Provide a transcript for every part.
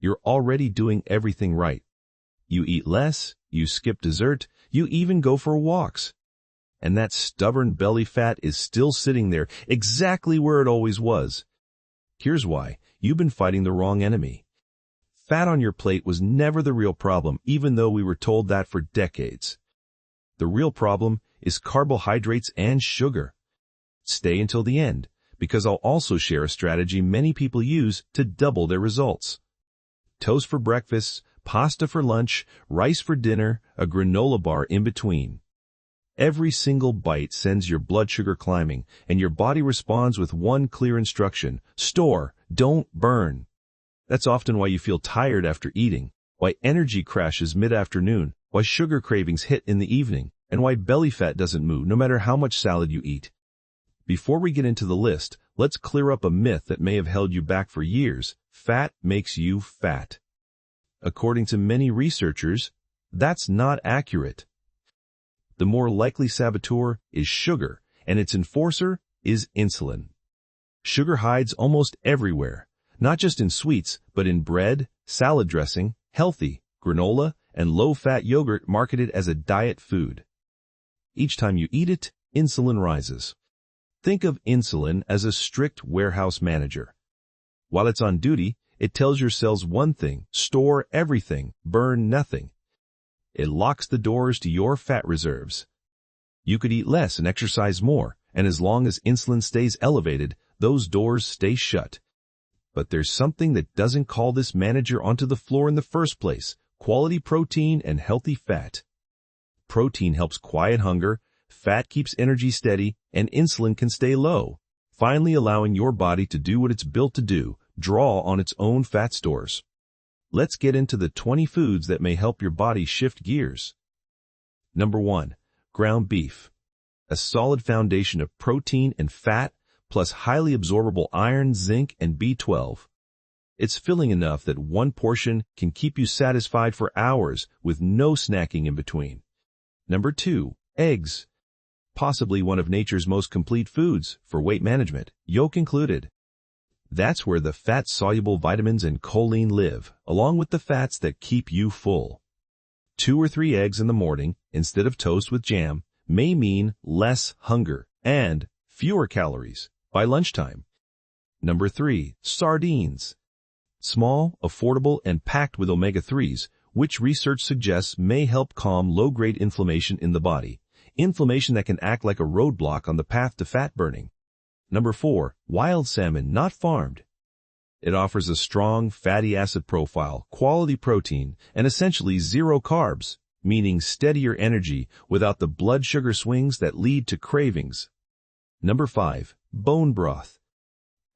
you're already doing everything right. You eat less, you skip dessert, you even go for walks. And that stubborn belly fat is still sitting there, exactly where it always was. Here's why. You've been fighting the wrong enemy. Fat on your plate was never the real problem, even though we were told that for decades. The real problem is carbohydrates and sugar. Stay until the end, because I'll also share a strategy many people use to double their results. Toast for breakfast, pasta for lunch, rice for dinner, a granola bar in between. Every single bite sends your blood sugar climbing, and your body responds with one clear instruction: store, don't burn. That's often why you feel tired after eating, why energy crashes mid-afternoon, why sugar cravings hit in the evening, and why belly fat doesn't move no matter how much salad you eat. Before we get into the list, let's clear up a myth that may have held you back for years. Fat makes you fat. According to many researchers, that's not accurate. The more likely saboteur is sugar, and its enforcer is insulin. Sugar hides almost everywhere, not just in sweets, but in bread, salad dressing, healthy, granola, and low-fat yogurt marketed as a diet food. Each time you eat it, insulin rises. Think of insulin as a strict warehouse manager. While it's on duty, it tells your cells one thing: store everything, burn nothing. It locks the doors to your fat reserves. You could eat less and exercise more, and as long as insulin stays elevated, those doors stay shut. But there's something that doesn't call this manager onto the floor in the first place: quality protein and healthy fat. Protein helps quiet hunger, fat keeps energy steady, and insulin can stay low, finally allowing your body to do what it's built to do: draw on its own fat stores. Let's get into the 20 foods that may help your body shift gears. Number 1. Ground beef. A solid foundation of protein and fat, plus highly absorbable iron, zinc, and B12. It's filling enough that one portion can keep you satisfied for hours with no snacking in between. Number 2. Eggs. Possibly one of nature's most complete foods for weight management, yolk included. That's where the fat-soluble vitamins and choline live, along with the fats that keep you full. 2 or 3 eggs in the morning, instead of toast with jam, may mean less hunger and fewer calories by lunchtime. Number 3. Sardines. Small, affordable, and packed with omega-3s, which research suggests may help calm low-grade inflammation in the body, inflammation that can act like a roadblock on the path to fat burning. Number 4. Wild salmon, not farmed. It offers a strong fatty acid profile, quality protein, and essentially zero carbs, meaning steadier energy without the blood sugar swings that lead to cravings. Number 5. Bone broth.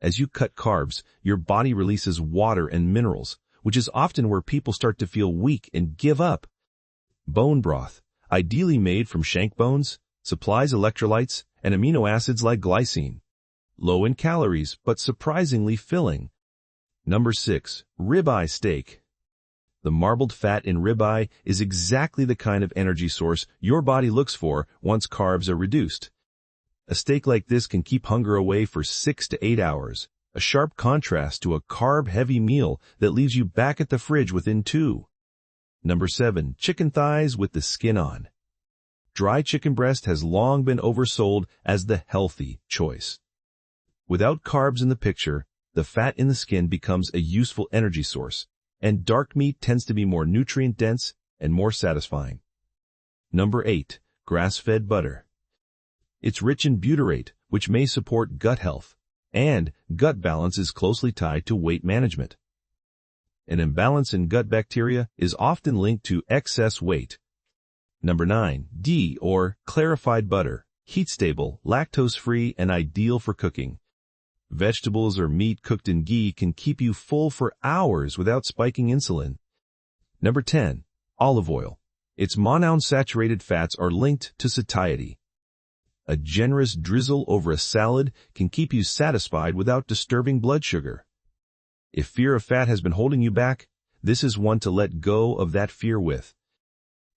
As you cut carbs, your body releases water and minerals, which is often where people start to feel weak and give up. Bone broth, ideally made from shank bones, supplies electrolytes and amino acids like glycine. Low in calories, but surprisingly filling. Number 6. Ribeye steak. The marbled fat in ribeye is exactly the kind of energy source your body looks for once carbs are reduced. A steak like this can keep hunger away for 6 to 8 hours, a sharp contrast to a carb-heavy meal that leaves you back at the fridge within 2. Number 7. Chicken thighs with the skin on. Dry chicken breast has long been oversold as the healthy choice. Without carbs in the picture, the fat in the skin becomes a useful energy source, and dark meat tends to be more nutrient-dense and more satisfying. Number 8. Grass-fed butter. It's rich in butyrate, which may support gut health, and gut balance is closely tied to weight management. An imbalance in gut bacteria is often linked to excess weight. Number 9. Ghee or clarified butter. Heat-stable, lactose-free, and ideal for cooking. Vegetables or meat cooked in ghee can keep you full for hours without spiking insulin. Number 10. Olive oil. Its monounsaturated fats are linked to satiety. A generous drizzle over a salad can keep you satisfied without disturbing blood sugar. If fear of fat has been holding you back, this is one to let go of that fear with.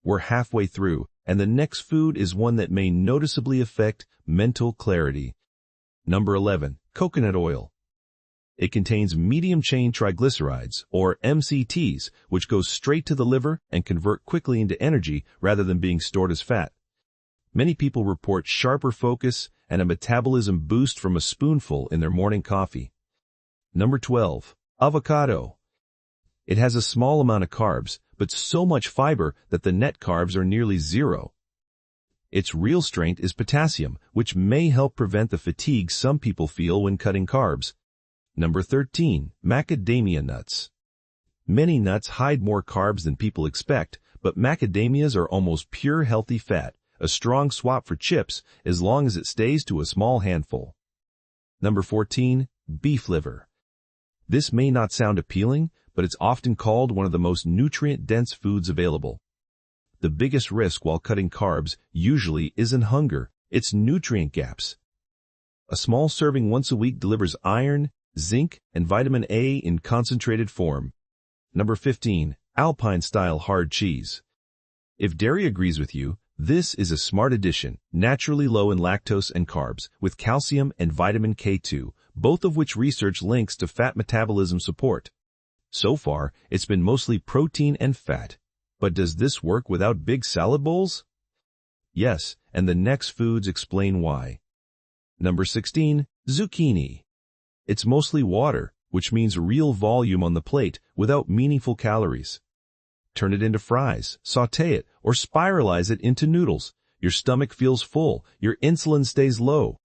We're halfway through, and the next food is one that may noticeably affect mental clarity. Number 11. Coconut oil. It contains medium-chain triglycerides, or MCTs, which go straight to the liver and convert quickly into energy rather than being stored as fat. Many people report sharper focus and a metabolism boost from a spoonful in their morning coffee. Number 12. Avocado. It has a small amount of carbs, but so much fiber that the net carbs are nearly zero. Its real strength is potassium, which may help prevent the fatigue some people feel when cutting carbs. Number 13. Macadamia nuts. Many nuts hide more carbs than people expect, but macadamias are almost pure healthy fat, a strong swap for chips as long as it stays to a small handful. Number 14. Beef liver. This may not sound appealing, but it's often called one of the most nutrient-dense foods available. The biggest risk while cutting carbs usually isn't hunger, it's nutrient gaps. A small serving once a week delivers iron, zinc, and vitamin A in concentrated form. Number 15. Alpine-style hard cheese. If dairy agrees with you, this is a smart addition, naturally low in lactose and carbs, with calcium and vitamin K2, both of which research links to fat metabolism support. So far, it's been mostly protein and fat. But does this work without big salad bowls? Yes, and the next foods explain why. Number 16. Zucchini. It's mostly water, which means real volume on the plate without meaningful calories. Turn it into fries, sauté it, or spiralize it into noodles. Your stomach feels full, your insulin stays low.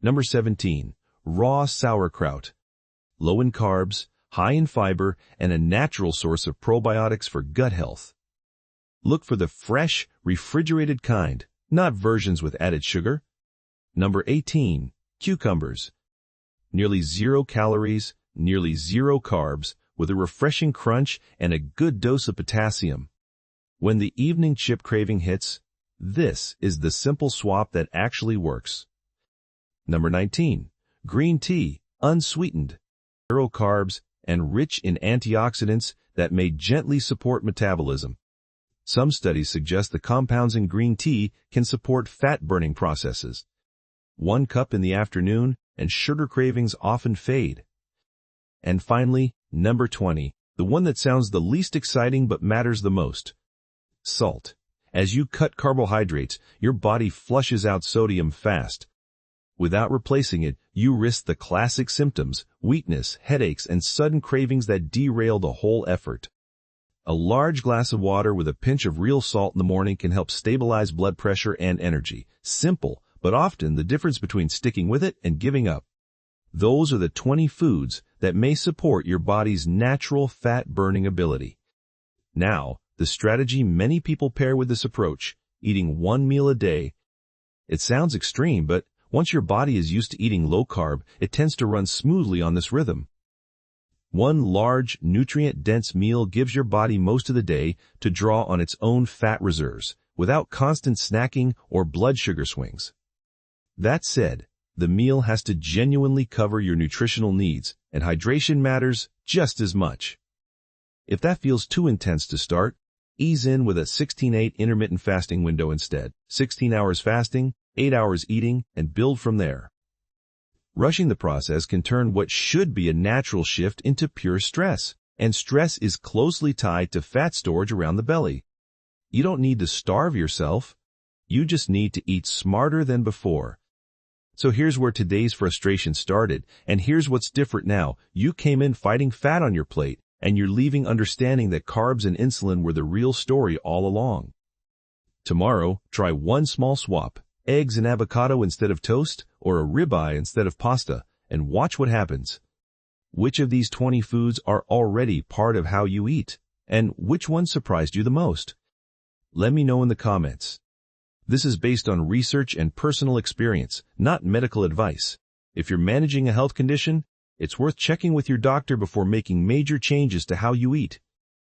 Number 17. Raw sauerkraut. Low in carbs, high in fiber, and a natural source of probiotics for gut health. Look for the fresh, refrigerated kind, not versions with added sugar. Number 18. Cucumbers. Nearly 0 calories, nearly 0 carbs, with a refreshing crunch and a good dose of potassium. When the evening chip craving hits, this is the simple swap that actually works. Number 19. Green tea, unsweetened, 0 carbs, and rich in antioxidants that may gently support metabolism. Some studies suggest the compounds in green tea can support fat-burning processes. 1 cup in the afternoon, and sugar cravings often fade. And finally, number 20, the one that sounds the least exciting but matters the most. Salt. As you cut carbohydrates, your body flushes out sodium fast. Without replacing it, you risk the classic symptoms, weakness, headaches, and sudden cravings that derail the whole effort. A large glass of water with a pinch of real salt in the morning can help stabilize blood pressure and energy. Simple, but often the difference between sticking with it and giving up. Those are the 20 foods that may support your body's natural fat-burning ability. Now, the strategy many people pair with this approach, eating 1 meal a day. It sounds extreme, but once your body is used to eating low-carb, it tends to run smoothly on this rhythm. 1 large, nutrient-dense meal gives your body most of the day to draw on its own fat reserves, without constant snacking or blood sugar swings. That said, the meal has to genuinely cover your nutritional needs, and hydration matters just as much. If that feels too intense to start, ease in with a 16-8 intermittent fasting window instead. 16 hours fasting, 8 hours eating, and build from there. Rushing the process can turn what should be a natural shift into pure stress, and stress is closely tied to fat storage around the belly. You don't need to starve yourself. You just need to eat smarter than before. So here's where today's frustration started, and here's what's different now. You came in fighting fat on your plate, and you're leaving understanding that carbs and insulin were the real story all along. Tomorrow, try 1 small swap, eggs and avocado instead of toast, or a ribeye instead of pasta, and watch what happens. Which of these 20 foods are already part of how you eat, and which one surprised you the most? Let me know in the comments. This is based on research and personal experience, not medical advice. If you're managing a health condition, it's worth checking with your doctor before making major changes to how you eat.